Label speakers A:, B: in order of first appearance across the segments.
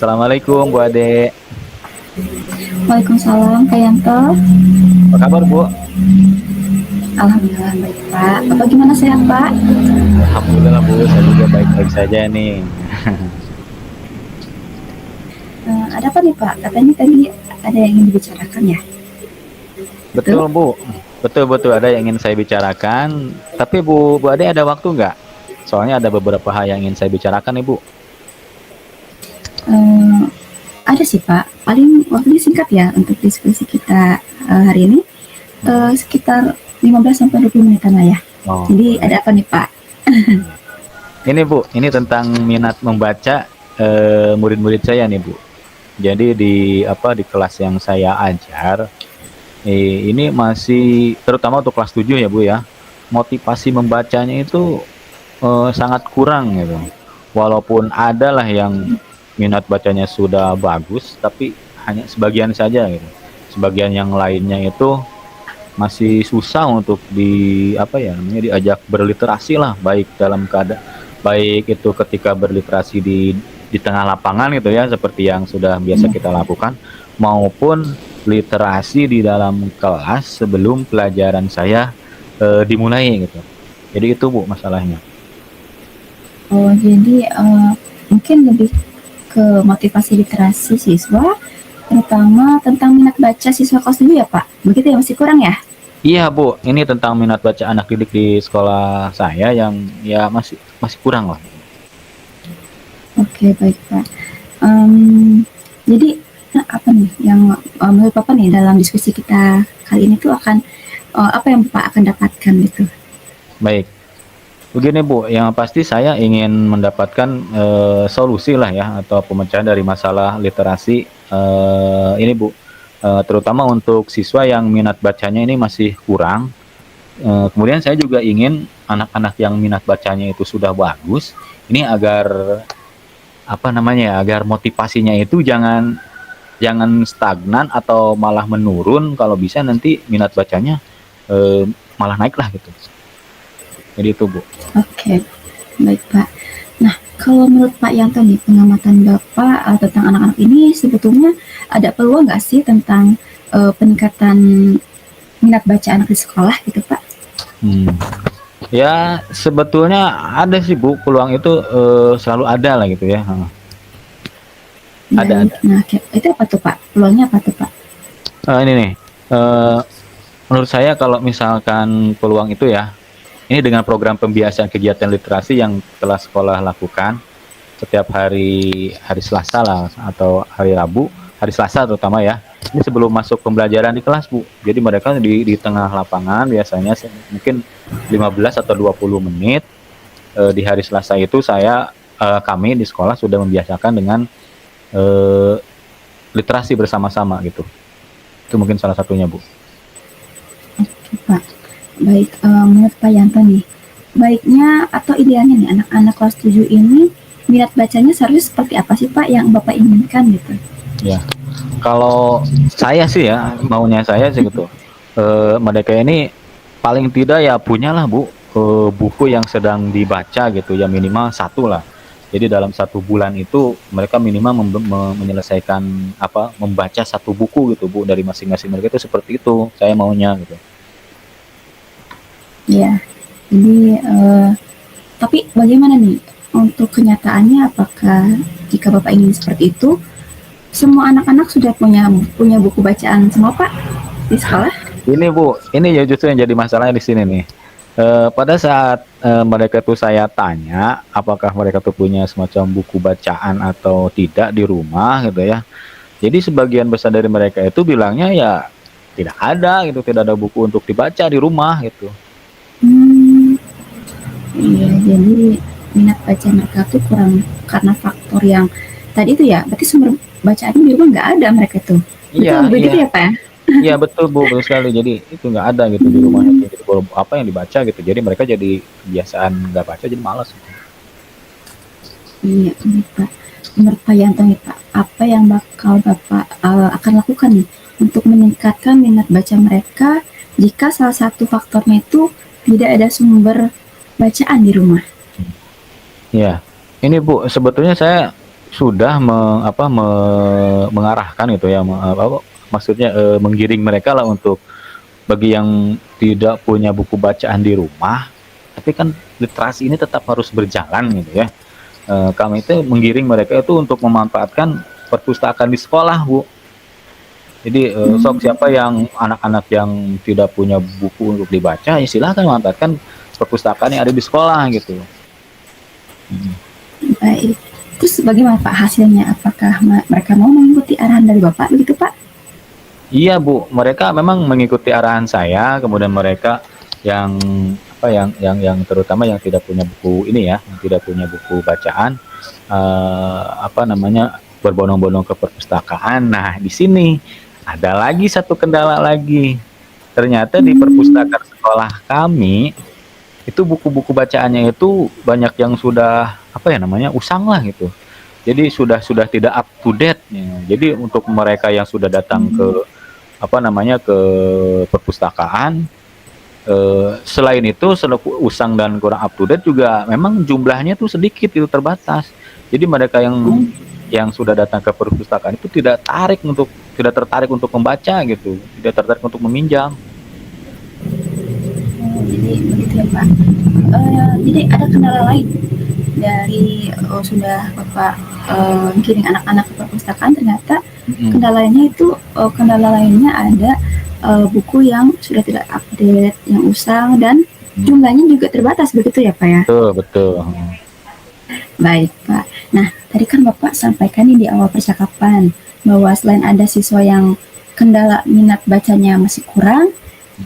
A: Assalamualaikum Bu Ade.
B: Waalaikumsalam Kak Yanto.
A: Apa kabar Bu?
B: Alhamdulillah baik Pak. Bapak gimana sehat Pak?
A: Alhamdulillah Bu, saya juga baik-baik saja nih.
B: Ada apa nih Pak? Katanya tadi ada yang ingin dibicarakan ya?
A: Betul
B: Betul?
A: Bu, betul-betul ada yang ingin saya bicarakan. Tapi Bu Ade ada waktu nggak? Soalnya ada beberapa hal yang ingin saya bicarakan nih Bu.
B: Eh, ada sih Pak. Paling waktunya singkat ya untuk diskusi kita hari ini. Sekitar 15 sampai 20 menitan lah ya.
A: Oh
B: Jadi
A: boleh.
B: ada apa nih Pak?
A: Ini Bu, ini tentang minat membaca murid-murid saya nih Bu. Jadi di kelas yang saya ajar, ini masih terutama untuk kelas 7 ya Bu ya. Motivasi membacanya itu sangat kurang gitu. Walaupun ada lah yang minat bacanya sudah bagus, tapi hanya sebagian saja gitu. Sebagian yang lainnya itu masih susah untuk diajak berliterasi lah, baik itu ketika berliterasi di tengah lapangan gitu ya, seperti yang sudah biasa
B: Hmm.
A: kita lakukan, maupun literasi di dalam kelas sebelum pelajaran saya dimulai gitu. Jadi itu Bu masalahnya.
B: Oh jadi mungkin lebih ke motivasi literasi siswa, terutama tentang minat baca siswa kelas 7 ya Pak? Begitu ya, masih kurang ya?
A: Iya Bu, ini tentang minat baca anak didik di sekolah saya yang ya masih masih kurang lah.
B: Oke, baik Pak. Em, jadi apa nih yang menurut Bapak nih dalam diskusi kita kali ini tuh akan apa yang Bapak akan dapatkan gitu?
A: Baik, begini Bu, yang pasti saya ingin mendapatkan solusi lah ya atau pemecahan dari masalah literasi ini Bu, terutama untuk siswa yang minat bacanya ini masih kurang. Kemudian saya juga ingin anak-anak yang minat bacanya itu sudah bagus, ini agar agar motivasinya itu jangan jangan stagnan atau malah menurun, kalau bisa nanti minat bacanya malah naik lah gitu. Jadi itu Bu.
B: Oke, baik Pak. Nah, kalau menurut Pak Yanto nih, pengamatan Bapak tentang anak-anak ini sebetulnya ada peluang nggak sih tentang peningkatan minat baca anak di sekolah gitu Pak?
A: Hmm. Ya sebetulnya ada sih Bu, peluang itu selalu ada lah gitu ya. Ada
B: Baik,
A: ada.
B: nah itu apa tuh Pak? Peluangnya apa tuh Pak?
A: Ini nih, menurut saya kalau misalkan peluang itu ya, ini dengan program pembiasaan kegiatan literasi yang telah sekolah lakukan setiap hari Selasa lah atau hari Rabu, hari Selasa terutama ya. Ini sebelum masuk pembelajaran di kelas Bu. Jadi mereka di tengah lapangan biasanya mungkin 15 atau 20 menit di hari Selasa itu kami di sekolah sudah membiasakan dengan eh, literasi bersama-sama gitu. Itu mungkin salah satunya Bu.
B: Oke, Pak. Baik, menurut Pak Yanto nih, baiknya atau idealnya nih anak-anak kelas 7 ini minat bacanya seharusnya seperti apa sih Pak yang Bapak inginkan gitu?
A: Ya, kalau saya sih ya maunya saya sih gitu. Mereka ini paling tidak ya punyalah Bu buku yang sedang dibaca gitu ya, minimal satu lah. Jadi dalam 1 bulan itu mereka minimal menyelesaikan membaca 1 buku gitu Bu, dari masing-masing mereka itu seperti itu saya maunya gitu.
B: Ya, jadi tapi bagaimana nih untuk kenyataannya apakah jika Bapak ingin seperti itu, semua anak-anak sudah punya punya buku bacaan semua Pak di sekolah?
A: Ini Bu, ini ya justru yang jadi masalahnya di sini nih. Pada saat mereka tuh saya tanya apakah mereka tuh punya semacam buku bacaan atau tidak di rumah gitu ya. Jadi sebagian besar dari mereka itu bilangnya ya tidak ada gitu, tidak ada buku untuk dibaca di rumah gitu.
B: Hmm, iya, jadi minat baca mereka tuh kurang karena faktor yang tadi itu ya, berarti sumber bacaannya di rumah nggak ada mereka tuh.
A: Iya,
B: Betul
A: iya,
B: begitu ya Pak ya?
A: iya betul Bu, betul sekali. Jadi itu nggak ada gitu di rumah itu.
B: Hmm,
A: Jadi kalau apa yang dibaca gitu. Jadi mereka jadi kebiasaan nggak baca jadi malas.
B: iya baik Pak. Menurut Pak Yanto nih Pak, apa yang bakal Bapak akan lakukan nih untuk meningkatkan minat baca mereka jika salah satu faktornya itu tidak ada sumber bacaan di rumah?
A: Iya. Ini Bu, sebetulnya saya sudah mengarahkan gitu ya, maksudnya menggiring mereka lah untuk bagi yang tidak punya buku bacaan di rumah, tapi kan literasi ini tetap harus berjalan gitu ya. Kami itu menggiring mereka itu untuk memanfaatkan perpustakaan di sekolah, Bu. Jadi sok
B: Hmm,
A: siapa yang anak-anak yang tidak punya buku untuk dibaca, ya silahkan manfaatkan perpustakaan yang ada di sekolah gitu. Mm.
B: baik. Terus bagaimana Pak hasilnya? Apakah mereka mau mengikuti arahan dari Bapak begitu Pak?
A: Iya Bu, mereka memang mengikuti arahan saya, kemudian mereka yang yang terutama yang tidak punya buku ini ya, yang tidak punya buku bacaan, berbondong-bondong ke perpustakaan. Nah, di sini ada lagi satu kendala lagi. Ternyata di
B: Hmm,
A: perpustakaan sekolah kami itu buku-buku bacaannya itu banyak yang sudah usang lah gitu. Jadi sudah tidak up to date ya. Jadi untuk mereka yang sudah datang ke
B: hmm,
A: ke perpustakaan, selain itu usang dan kurang up to date juga memang jumlahnya tuh sedikit itu terbatas. Jadi mereka
B: oh,
A: yang sudah datang ke perpustakaan itu tidak tertarik untuk membaca gitu, tidak tertarik untuk meminjam.
B: jadi begitu ya Pak. Jadi ada kendala lain dari sudah Bapak giring anak-anak ke perpustakaan, ternyata
A: Mm-mm.
B: kendala lainnya itu kendala lainnya ada buku yang sudah tidak update, yang usang dan
A: Mm.
B: jumlahnya juga terbatas begitu ya Pak ya.
A: Betul, betul.
B: Baik Pak. Nah tadi kan Bapak sampaikan nih di awal percakapan bahwa selain ada siswa yang kendala minat bacanya masih kurang,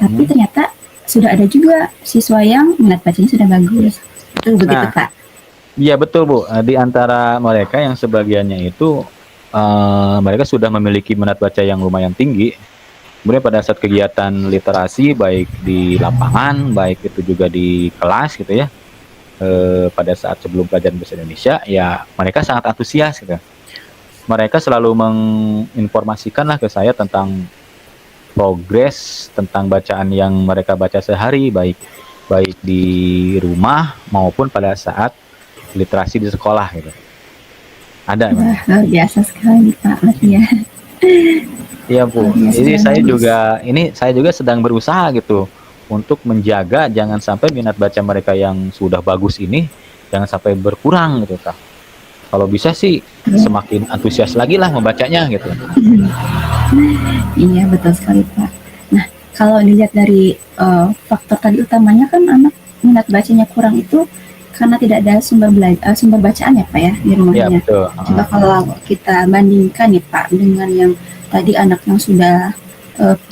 B: tapi
A: Mm.
B: ternyata sudah ada juga siswa yang minat bacanya sudah bagus. Betul begitu
A: Nah,
B: Pak.
A: iya betul Bu. Di antara mereka yang sebagiannya itu mereka sudah memiliki minat baca yang lumayan tinggi. Kemudian pada saat kegiatan literasi baik di lapangan, baik itu juga di kelas gitu ya. Pada saat sebelum pelajaran bahasa Indonesia, ya mereka sangat antusias gitu. Mereka selalu menginformasikanlah ke saya tentang progres tentang bacaan yang mereka baca sehari, baik baik di rumah maupun pada saat literasi di sekolah gitu. Ada
B: Wah,
A: memang.
B: luar biasa sekali Pak berarti ya.
A: Iya
B: Luar
A: Bu.
B: biasa
A: Jadi
B: dan bagus.
A: saya juga sedang berusaha gitu untuk menjaga jangan sampai minat baca mereka yang sudah bagus ini jangan sampai berkurang gitu Kak. Kalau bisa sih semakin antusias lagi lah membacanya gitu.
B: Iya, betul sekali Pak. Nah, kalau dilihat dari faktor tadi utamanya kan anak minat bacanya kurang itu karena tidak ada sumber bacaan ya Pak ya di
A: Iya
B: rumahnya.
A: betul.
B: Coba
A: Heeh.
B: kalau kita bandingkan nih Pak dengan yang tadi anak yang sudah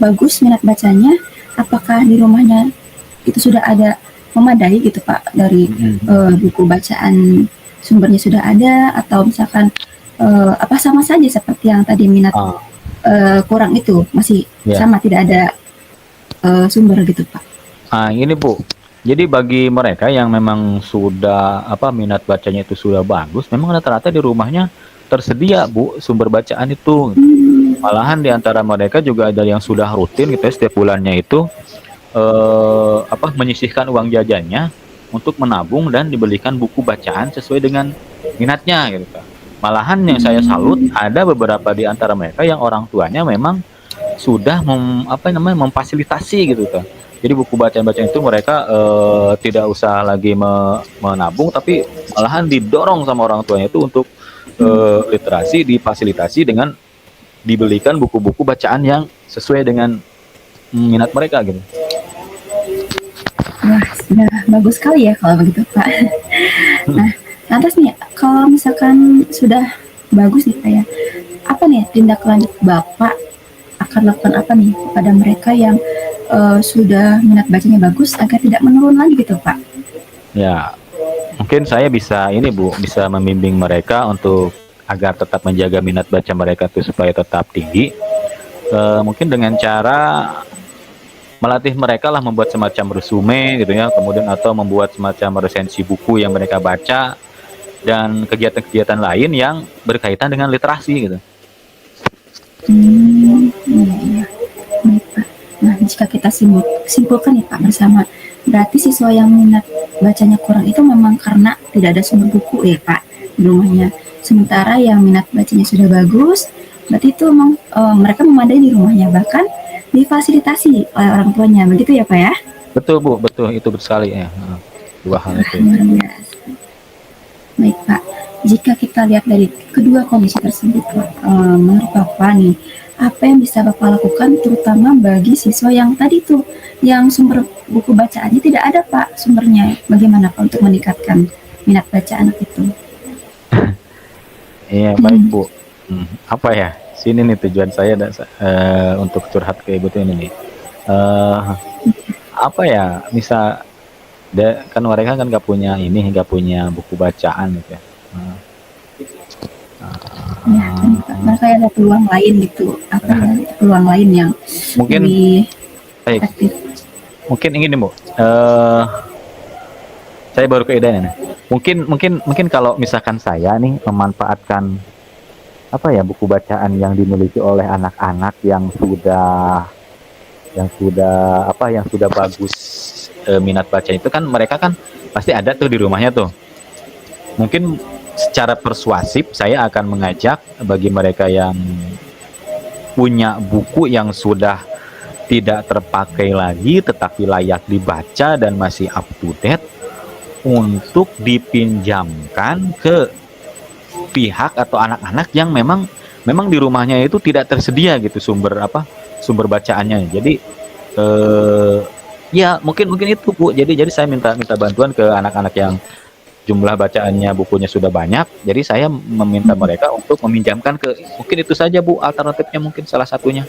B: bagus minat bacanya, apakah di rumahnya itu sudah ada memadai gitu Pak dari
A: Mm-mm.
B: buku bacaan sumbernya sudah ada atau misalkan apa sama saja seperti yang tadi minat
A: Ah,
B: kurang itu masih
A: ya.
B: sama tidak ada sumber gitu Pak.
A: Ini Bu. Jadi bagi mereka yang memang sudah minat bacanya itu sudah bagus, memang rata-rata di rumahnya tersedia Bu sumber bacaan itu.
B: Hmm,
A: Malahan di antara mereka juga ada yang sudah rutin gitu ya setiap bulannya itu menyisihkan uang jajannya untuk menabung dan dibelikan buku bacaan sesuai dengan minatnya gitu Kak. Malahan yang saya salut
B: hmm,
A: ada beberapa di antara mereka yang orang tuanya memang sudah memfasilitasi gitu Kak. Jadi buku bacaan-bacaan itu mereka tidak usah lagi menabung tapi malahan didorong sama orang tuanya itu untuk literasi difasilitasi dengan dibelikan buku-buku bacaan yang sesuai dengan minat mereka gitu.
B: wah sudah bagus sekali ya kalau begitu Pak.
A: Hmm.
B: Nah lantas nih kalau misalkan sudah bagus nih Pak ya, apa nih tindak lanjut Bapak akan lakukan apa nih kepada mereka yang sudah minat bacanya bagus agar tidak menurun lagi gitu Pak?
A: Ya, mungkin saya bisa ini Bu, bisa membimbing mereka untuk agar tetap menjaga minat baca mereka tuh supaya tetap tinggi. Mungkin dengan cara melatih mereka lah membuat semacam resume gitu ya, kemudian atau membuat semacam resensi buku yang mereka baca dan kegiatan-kegiatan lain yang berkaitan dengan literasi gitu.
B: Iya, iya. Baik, Pak. Nah, jika kita simpulkan nih Pak bersama, berarti siswa yang minat bacanya kurang itu memang karena tidak ada sumber buku ya Pak di rumahnya. Sementara yang minat bacanya sudah bagus, berarti itu memang mereka memadai di rumahnya, bahkan difasilitasi oleh orang tuanya, begitu ya Pak ya?
A: Betul Bu, betul itu betul sekali ya. Dua hal
B: Wah,
A: itu.
B: luar biasa. Baik Pak, jika kita lihat dari kedua kondisi tersebut, Pak, menurut Bapak nih, apa yang bisa Bapak lakukan terutama bagi siswa yang tadi tuh, yang sumber buku bacaannya tidak ada Pak sumbernya, bagaimana Pak untuk meningkatkan minat baca anak itu?
A: Iya baik
B: Hmm.
A: Bu. Apa ya? Sini nih tujuan saya untuk curhat ke Ibu tuh ini nih. Eh apa ya? Misal kan mereka kan nggak punya buku bacaan gitu ya. Eh,
B: Ya, kan Pak, barangkali ada peluang lain gitu, apa ya, peluang lain yang
A: mungkin
B: lebih
A: baik,
B: efektif.
A: mungkin ini Bu. Saya baru ke ide nih. Mungkin kalau misalkan saya nih memanfaatkan apa ya buku bacaan yang dimiliki oleh anak-anak yang sudah bagus minat baca itu kan mereka kan pasti ada tuh di rumahnya tuh. Mungkin secara persuasif saya akan mengajak bagi mereka yang punya buku yang sudah tidak terpakai lagi tetapi layak dibaca dan masih up to date untuk dipinjamkan ke pihak atau anak-anak yang memang di rumahnya itu tidak tersedia gitu sumber bacaannya. Jadi ya mungkin itu Bu. Jadi saya minta bantuan ke anak-anak yang jumlah bacaannya bukunya sudah banyak. Jadi saya meminta mereka untuk meminjamkan mungkin itu saja Bu alternatifnya mungkin salah satunya.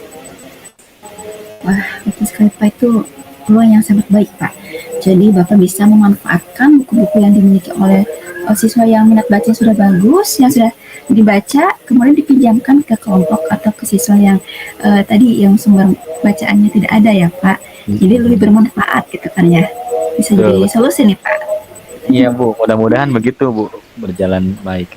B: Wah, betul sekali Pak, itu peluang yang sangat baik Pak. Jadi Bapak bisa memanfaatkan buku-buku yang dimiliki oleh siswa yang minat baca sudah bagus, yang sudah dibaca, kemudian dipinjamkan ke kelompok atau ke siswa yang tadi yang sumber bacaannya tidak ada ya Pak. Jadi lebih bermanfaat gitu kan ya. Bisa jadi
A: Betul.
B: solusi nih Pak.
A: Iya Bu, mudah-mudahan begitu Bu, berjalan baik.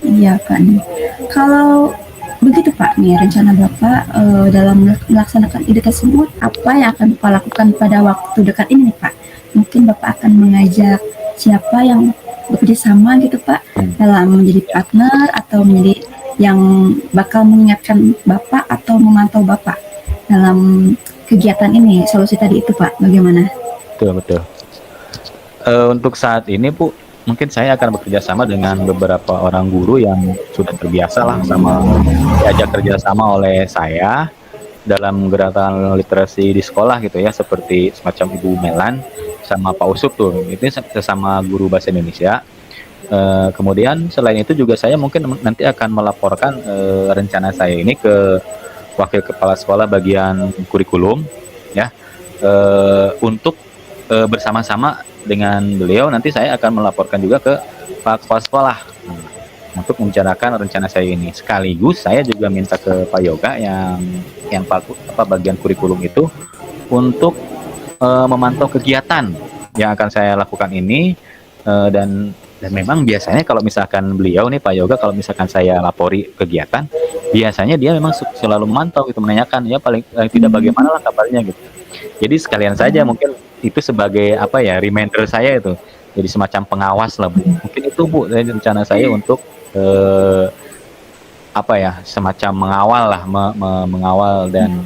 B: Iya Pak nih. Kalau begitu Pak nih rencana Bapak dalam melaksanakan ide tersebut, apa yang akan Bapak lakukan pada waktu dekat ini nih Pak? Mungkin Bapak akan mengajak siapa yang bekerja sama gitu Pak dalam menjadi partner atau menjadi yang bakal mengingatkan Bapak atau memantau Bapak dalam kegiatan ini, solusi tadi itu Pak, bagaimana?
A: Betul. Untuk saat ini Bu, mungkin saya akan bekerja sama dengan beberapa orang guru yang sudah terbiasa lah diajak kerja sama oleh saya dalam gerakan literasi di sekolah gitu ya, seperti semacam Ibu Melan sama Pak Usup tuh, itu sesama guru bahasa Indonesia. Kemudian selain itu juga saya mungkin nanti akan melaporkan rencana saya ini ke Wakil Kepala Sekolah bagian kurikulum ya, untuk bersama-sama dengan beliau nanti saya akan melaporkan juga ke Pak Kepala Sekolah untuk membicarakan rencana saya ini. Sekaligus saya juga minta ke Pak Yoga yang bagian kurikulum itu untuk memantau kegiatan yang akan saya lakukan ini, dan memang biasanya kalau misalkan beliau nih Pak Yoga, kalau misalkan saya lapori kegiatan, biasanya dia memang selalu memantau itu, menanyakan ya paling tidak bagaimana lah kabarnya gitu. Jadi sekalian saja mungkin itu sebagai apa ya, reminder saya itu. Jadi semacam pengawas lah Bu. Mungkin itu Bu rencana saya untuk apa ya, semacam mengawal lah, mengawal dan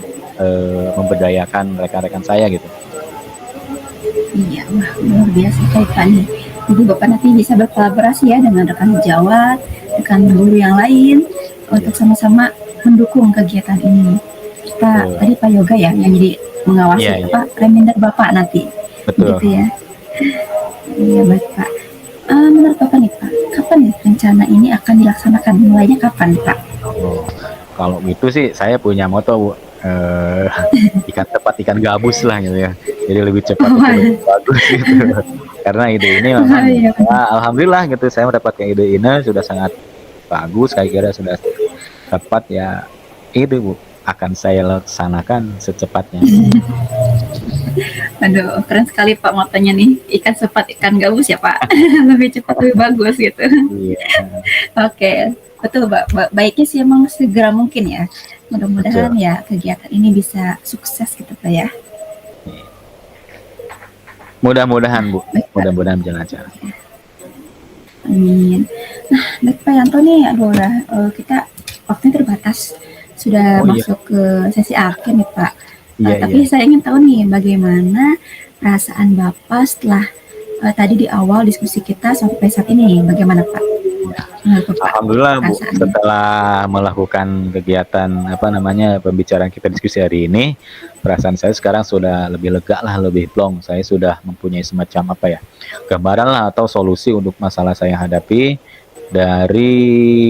A: memberdayakan rekan-rekan saya gitu.
B: Iya, wah luar biasa sekali Pak nih. Jadi Bapak nanti bisa berkolaborasi ya dengan rekan sejawat, rekan guru yang lain untuk sama-sama mendukung kegiatan ini. Kita tadi Pak Yoga ya yang jadi mengawasi apa reminder Bapak nanti.
A: Betul.
B: Gitu ya. Iya baik Pak. Menurut Bapak nih Pak, kapan nih rencana ini akan dilaksanakan? Mulainya kapan Pak?
A: Oh, kalau gitu sih saya punya moto Bu. Ikan cepat ikan gabus lah gitu ya. Jadi lebih cepat lebih bagus gitu. Karena ide ini memang ya, alhamdulillah gitu saya mendapatkan ide ini sudah sangat bagus, kayak kira sudah tepat ya. Itu Bu akan saya laksanakan secepatnya.
B: Aduh, keren sekali Pak motonya nih. Ikan cepat ikan gabus ya Pak. Lebih cepat lebih bagus gitu.
A: Iya.
B: Oke, betul Pak. Baiknya sih emang segera mungkin ya. Mudah-mudahan ya kegiatan ini bisa sukses gitu Pak ya.
A: Mudah-mudahan Bu, mudah-mudahan berjalan lancar.
B: Amin. Nah, baik Pak Yanto nih, aduh lah, kita waktunya terbatas, sudah
A: Oh iya,
B: masuk ke sesi akhir nih Pak.
A: iya,
B: Tapi
A: iya.
B: saya ingin tahu nih, bagaimana perasaan Bapak setelah tadi di awal diskusi kita sampai saat ini, bagaimana Pak?
A: Iya.
B: Menurut Bapak
A: Alhamdulillah Bu,
B: perasaannya?
A: setelah melakukan kegiatan apa namanya pembicaraan kita diskusi hari ini, perasaan saya sekarang sudah lebih lega lah, lebih plong. Saya sudah mempunyai semacam apa ya, gambaran lah atau solusi untuk masalah saya hadapi dari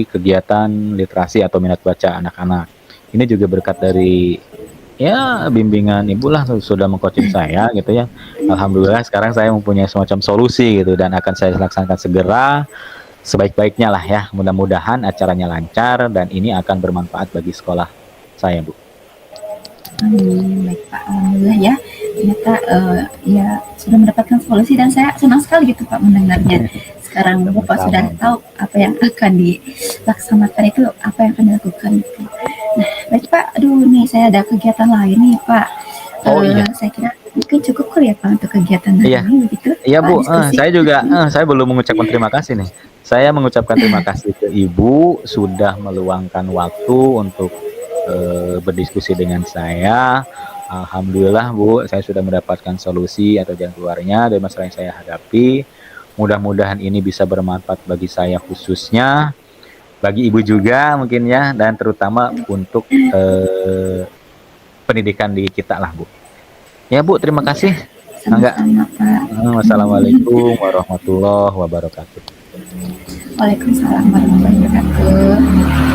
A: kegiatan literasi atau minat baca anak-anak. Ini juga berkat dari ya bimbingan ibu lah sudah mengcoaching saya gitu ya. Alhamdulillah sekarang saya mempunyai semacam solusi gitu dan akan saya laksanakan segera sebaik-baiknya lah ya. Mudah-mudahan acaranya lancar dan ini akan bermanfaat bagi sekolah saya, Bu.
B: Baik Pak, alhamdulillah ya, ternyata ya sudah mendapatkan solusi dan saya senang sekali gitu Pak mendengarnya. Sekarang Bapak sudah
A: Sama-sama.
B: tahu apa yang akan dilaksanakan itu, apa yang akan dilakukan gitu. Nah, baik Pak, aduh nih saya ada kegiatan lain nih Pak.
A: Oh iya,
B: Saya kira mungkin cukup kali ya Pak untuk kegiatan hari
A: iya,
B: ini begitu
A: iya
B: Pak
A: Bu.
B: diskusi.
A: Saya juga, saya belum mengucapkan terima kasih nih. Saya mengucapkan terima kasih ke Ibu sudah meluangkan waktu untuk berdiskusi dengan saya. Alhamdulillah Bu, saya sudah mendapatkan solusi atau jalan keluarnya dari masalah yang saya hadapi. Mudah-mudahan ini bisa bermanfaat bagi saya khususnya, bagi Ibu juga mungkin ya, dan terutama untuk pendidikan di kita lah Bu. Ya Bu, terima
B: Iya,
A: kasih. Enggak.
B: sama-sama Pak.
A: Wassalamualaikum warahmatullahi wabarakatuh.
B: Waalaikumsalam warahmatullahi wabarakatuh.